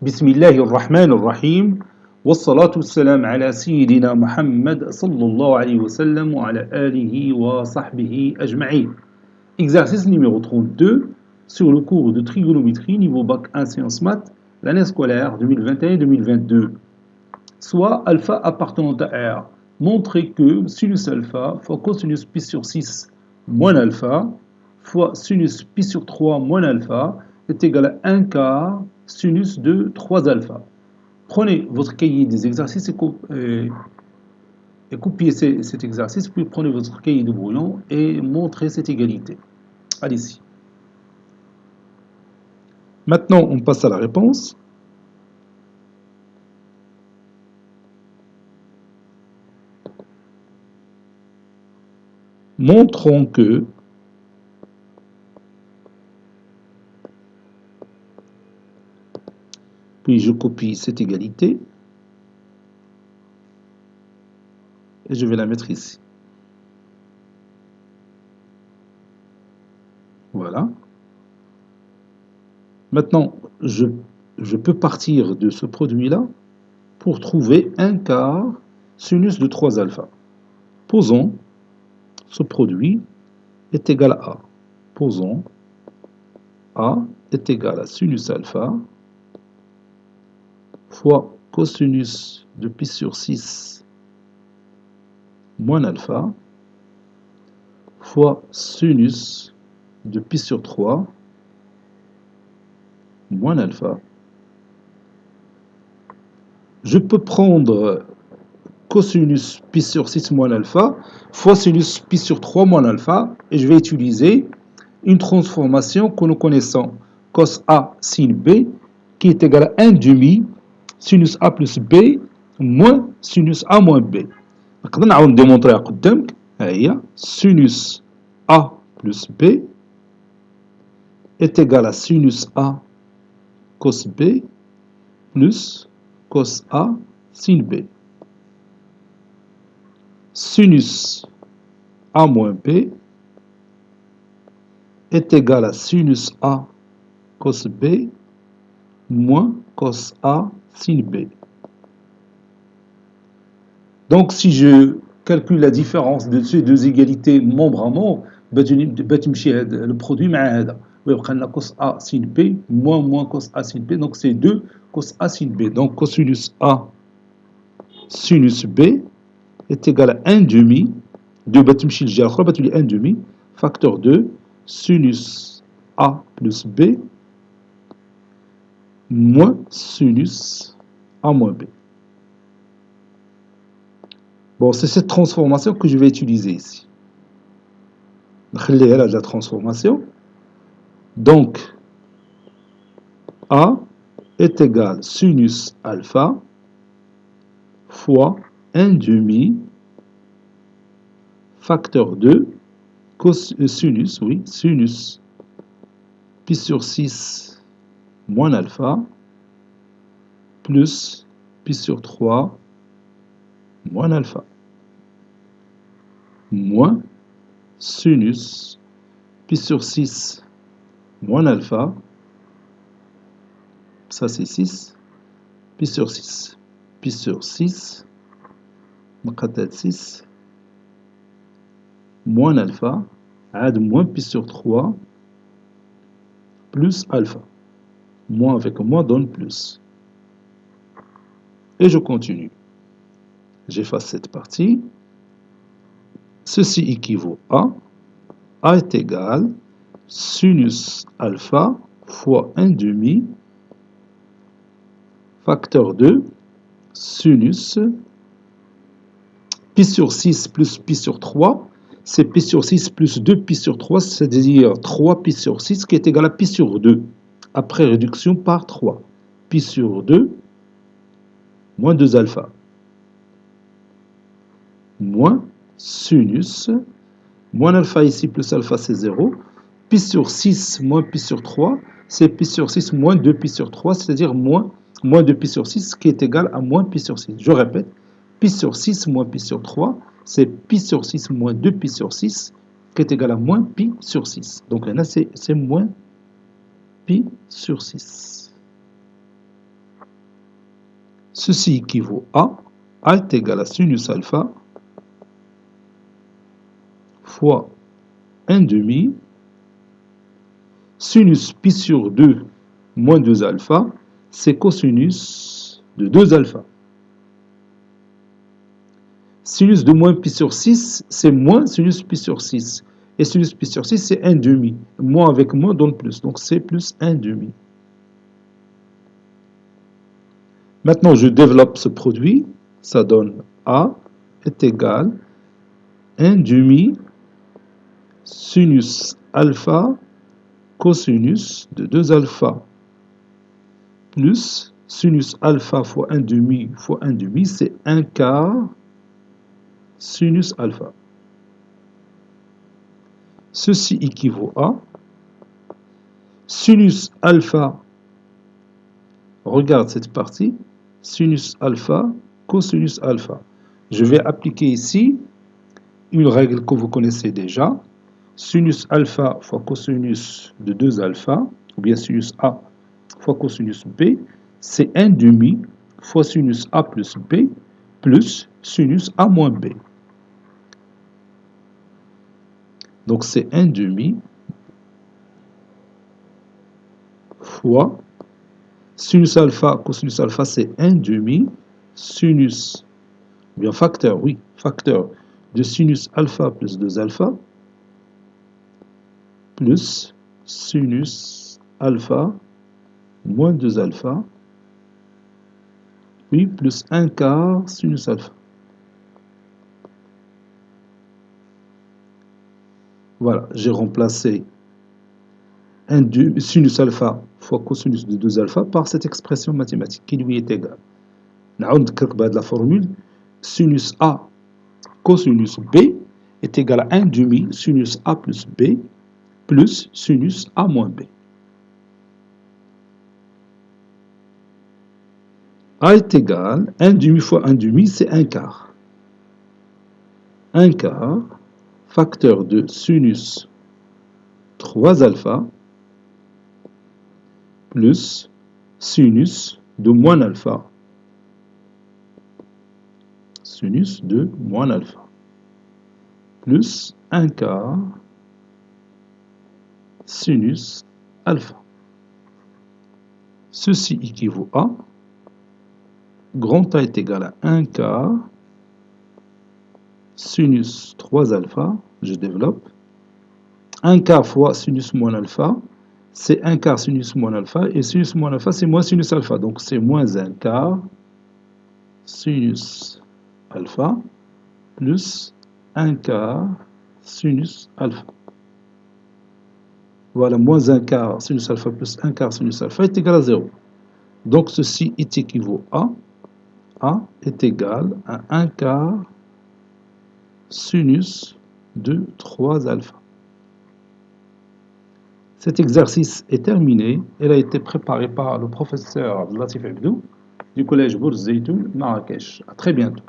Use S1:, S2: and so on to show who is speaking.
S1: بسم الله الرحمن الرحيم والصلاة والسلام على سيدنا محمد صلى الله عليه وسلم وعلى آله وصحبه أجمعين. Exercice numéro 32 sur le cours de trigonométrie niveau bac 1 sciences maths l'année scolaire 2021-2022. Soit alpha appartenant à R. Montrez que sinus alpha fois cosinus pi sur 6 moins alpha fois sinus pi sur 3 moins alpha est égal à 1 quart sinus de 3 alpha. Prenez votre cahier des exercices et copiez cet exercice, puis prenez votre cahier de brouillon et montrez cette égalité. Allez-y. Maintenant, on passe à la réponse. Montrons que puis je copie cette égalité et je vais la mettre ici. Voilà. Maintenant, je peux partir de ce produit-là pour trouver un quart sinus de 3 alpha. Posons ce produit est égal à A. Posons A est égal à sinus alpha fois cosinus de pi sur 6 moins alpha fois sinus de pi sur 3 moins alpha. Je peux prendre cosinus pi sur 6 moins alpha fois sinus pi sur 3 moins alpha et je vais utiliser une transformation que nous connaissons, cos A sin B, qui est égal à 1 demi sinus A plus B moins sinus A moins B. نقدر نعاود نديمونطريها قدامك. ها هي sinus A plus B est égal à sinus A cos B plus cos A sin B. Sinus A moins B est égal à sinus A cos B moins cos A sin B. Donc, si je calcule la différence de ces deux égalités membre à membre, بتمشي le produit مع هذا ويبقى لنا cos A sin B moins cos A sin B, donc c'est 2 cos A sin B. Donc cosinus A sinus B est égal à 1 demi 2 بتمشي للجهة الأخرى بتولي 1 demi facteur 2 sinus A plus B moins sinus A moins B. Bon, c'est cette transformation que je vais utiliser ici. نخليها la transformation. Donc, A est égal sinus alpha fois 1 demi facteur 2 sinus pi sur 6 moins alpha plus pi sur 3 moins alpha moins sinus pi sur 6 moins alpha, ça c'est 6, pi sur 6 6 moins alpha عاد moins pi sur 3 plus alpha, moins avec moins donne plus, et je continue. J'efface cette partie. Ceci équivaut à A est égal sinus alpha fois 1 demi facteur 2 sinus pi sur 6 plus pi sur 3, c'est pi sur 6 plus 2 pi sur 3, c'est-à-dire 3 pi sur 6 qui est égal à pi sur 2, après réduction par 3. Pi sur 2 moins 2 alpha moins sinus, moins alpha ici plus alpha c'est 0, pi sur 6 moins pi sur 3, c'est pi sur 6 moins 2 pi sur 3, c'est-à-dire moins 2 pi sur 6 qui est égal à moins pi sur 6. Je répète, pi sur 6 moins pi sur 3, c'est pi sur 6 moins 2 pi sur 6 qui est égal à moins pi sur 6. Donc là c'est moins pi sur 6. Ceci équivaut à A est égal à sinus alpha fois 1 demi sinus pi sur 2 moins 2 alpha, c'est cosinus de 2 alpha. Sinus de moins pi sur 6, c'est moins sinus pi sur 6. Et sinus pi sur 6, c'est 1 demi. Moins avec moins donne plus. Donc c'est plus 1 demi. Maintenant, je développe ce produit. Ça donne A est égal à 1 demi sinus alpha cosinus de 2 alpha plus sinus alpha fois 1 demi, c'est 1 quart sinus alpha. Ceci équivaut à sinus alpha, regarde cette partie, sinus alpha, cosinus alpha. Je vais appliquer ici une règle que vous connaissez déjà. Sinus alpha fois cosinus de 2 alpha, ou bien sinus A fois cosinus B, c'est 1 demi fois sinus A plus B plus sinus A moins B. Donc c'est 1 demi fois sinus alpha, cosinus alpha, c'est 1 demi sinus, bien facteur, oui, facteur de sinus alpha plus 2 alpha plus sinus alpha moins 2 alpha, puis plus 1 quart sinus alpha. Voilà, j'ai remplacé sinus alpha fois cosinus de 2 alpha par cette expression mathématique qui lui est égale. نعاود نذكرك بهذه la formule. Sinus A cosinus B est égal à 1 demi sinus A plus B plus sinus A moins B. A est égal à 1 demi fois 1 demi, c'est 1 quart. 1 quart, facteur de sinus 3 alpha plus sinus de moins alpha. Sinus de moins alpha plus 1 quart sinus alpha. Ceci équivaut à grand A est égal à 1 quart sinus 3 alpha, je développe, 1 quart fois sinus moins alpha, c'est 1 quart sinus moins alpha, et sinus moins alpha, c'est moins sinus alpha, donc c'est moins 1 quart sinus alpha plus 1 quart sinus alpha. Voilà, moins 1 quart sinus alpha plus 1 quart sinus alpha est égal à 0. Donc ceci est équivaut à A est égal à 1 quart sinus de 3 alpha. Cet exercice est terminé. Il a été préparé par le professeur Abdelatif Abdou du collège Bourz Zeytoun, Marrakech. À très bientôt.